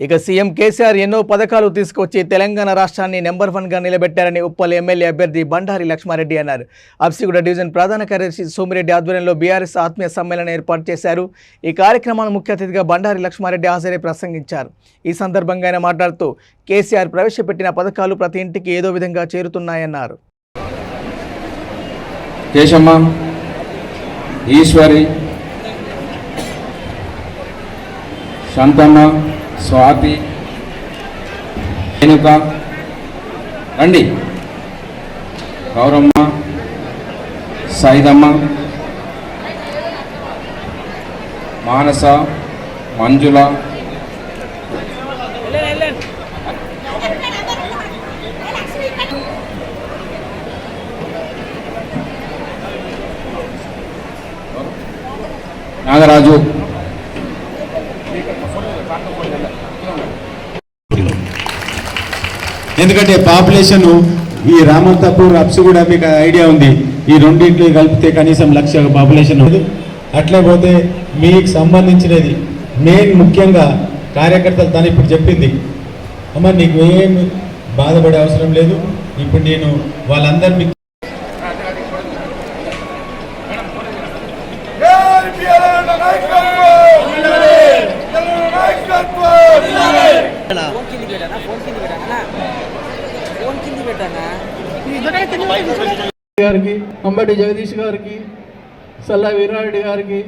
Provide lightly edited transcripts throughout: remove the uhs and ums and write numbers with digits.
ఇక సీఎం కేసీఆర్ ఎన్నో పథకాలు తీసుకొచ్చి తెలంగాణ రాష్ట్రాన్ని నెంబర్ 1గా నిలబెట్టారని ఉప్పల్ ఎమ్మెల్యే అభ్యర్థి బండారి లక్ష్మారెడ్డి అన్నారు. అబ్సిగూడ డివిజన్ ప్రధాన కార్యదర్శి సోమిరెడ్డి ఆధ్వర్యంలో బీఆర్ఎస్ ఆత్మీయ సమ్మేళనం ఏర్పాటు చేశారు. ఈ కార్యక్రమానికి ముఖ్య అతిథిగా బండారి లక్ష్మారెడ్డి హాజరై ప్రసంగించారు. ఈ సందర్భంగా ఆయన మాట్లాడుతూ కేసీఆర్ ప్రవేశపెట్టిన పథకాలు ప్రతి ఇంటికి ఏదో విధంగా చేరుతున్నాయన్నారు. కేశమ్మ, ఈశ్వరి, శాంతమ్మ, స్వాతి, రేణుక, రండి, గౌరమ్మ, సైదమ్మ, మానస, మంజుల, నాగరాజు, ఎందుకంటే పాపులేషన్ ఈ రామంతపూర్ అబ్సిగూడ మీకు ఐడియా ఉంది, ఈ రెండింటిని కలిపితే కనీసం 1,00,000 పాపులేషన్ ఉంది. అట్లే పోతే మీకు సంబంధించినది మెయిన్ ముఖ్యంగా కార్యకర్తలు తను ఇప్పుడు చెప్పింది, అమ్మ నీకు ఏం బాధపడే అవసరం లేదు, ఇప్పుడు నేను వాళ్ళందరినీ గారికి, అంబటి జగదీష్ గారికి, సల్లా వీరారెడ్డి గారికి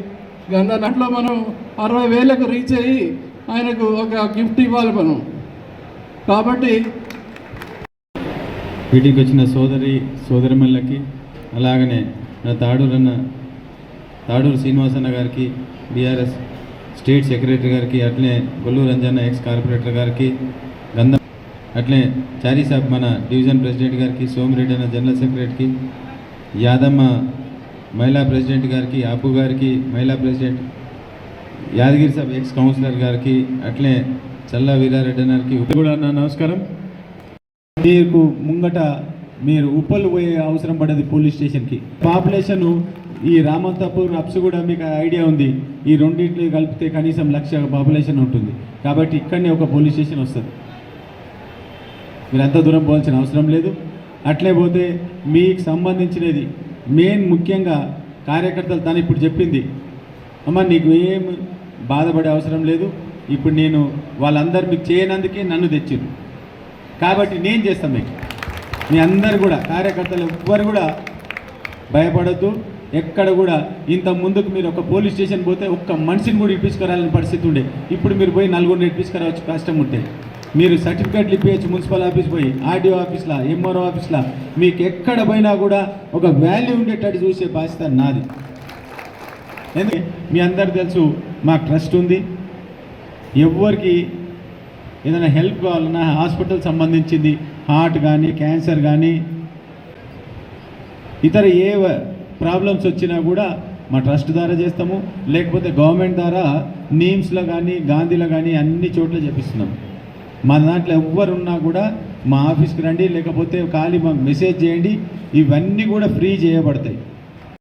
గంధనట్లో మనం 60,000కు రీచ్ అయ్యి ఆయనకు ఒక గిఫ్ట్ ఇవ్వాలి మనం. కాబట్టి మీటింగ్కి వచ్చిన సోదరిమణులకి, అలాగనే నా తాడూరు శ్రీనివాసన్న గారికి, బీఆర్ఎస్ స్టేట్ సెక్రటరీ గారికి, అట్లే గొల్లు రంజన్న ఎక్స్ కార్పొరేటర్ గారికి, గంధం అట్లే చారీ సాబ్ మన డివిజన్ ప్రెసిడెంట్ గారికి, సోమిరెడ్డి అన్న జనరల్ సెక్రటరీకి, యాదమ్మ మహిళా ప్రెసిడెంట్ గారికి, అప్పు గారికి మహిళా ప్రెసిడెంట్, యాదగిరి సాబ్ ఎక్స్ కౌన్సిలర్ గారికి, అట్లే చల్లా వీరారెడ్డి గారికి కూడా నా నమస్కారం. మీకు ముంగట మీరు ఉప్పలు పోయే అవసరం పడేది పోలీస్ స్టేషన్కి. పాపులేషను ఈ రామంతపూర్ అబ్సిగూడ మీకు ఐడియా ఉంది, ఈ రెండింటిని కలిపితే కనీసం 1,00,000 పాపులేషన్ ఉంటుంది. కాబట్టి ఇక్కడనే ఒక పోలీస్ స్టేషన్ వస్తుంది, మీరు అంత దూరం పోవాల్సిన అవసరం లేదు. అట్లే పోతే మీకు సంబంధించినది మెయిన్ ముఖ్యంగా కార్యకర్తలు తను ఇప్పుడు చెప్పింది, అమ్మ నీకు ఏం బాధపడే అవసరం లేదు, ఇప్పుడు నేను వాళ్ళందరూ మీకు చేయనందుకే నన్ను తెచ్చారు, కాబట్టి నేను చేస్తాను మీకు. మీ అందరు కూడా కార్యకర్తలు ఎవ్వరు కూడా భయపడద్దు. ఎక్కడ కూడా ఇంత ముందుకు మీరు ఒక పోలీస్ స్టేషన్ పోతే ఒక్క మనిషిని కూడా ఇప్పించుకోరాలని పరిస్థితి ఉండే, ఇప్పుడు మీరు పోయి 4 ఇప్పించుకురావచ్చు కష్టం ఉంటే. మీరు సర్టిఫికేట్లు ఇప్పించచ్చు మున్సిపల్ ఆఫీస్ పోయి, ఆర్డీఓ ఆఫీస్లో, ఎంఆర్ఓ ఆఫీస్లో, మీకు ఎక్కడ పోయినా కూడా ఒక వాల్యూ ఉండేటట్టు చూసే బాధ్యత నాది. ఎందుకంటే మీ అందరు తెలుసు మాకు ట్రస్ట్ ఉంది, ఎవరికి ఏదైనా హెల్ప్ కావాలన్నా హాస్పిటల్ సంబంధించింది, హార్ట్ కానీ క్యాన్సర్ కానీ ఇతర ఏ ప్రాబ్లమ్స్ వచ్చినా కూడా మా ట్రస్ట్ ద్వారా చేస్తాము, లేకపోతే గవర్నమెంట్ ద్వారా నీమ్స్లో కానీ గాంధీలో కానీ అన్ని చోట్ల చేపిస్తున్నాము. మా దాంట్లో ఎవ్వరున్నా కూడా మా ఆఫీస్కి రండి, లేకపోతే ఖాళీ మాకు మెసేజ్ చేయండి, ఇవన్నీ కూడా ఫ్రీ చేయబడతాయి.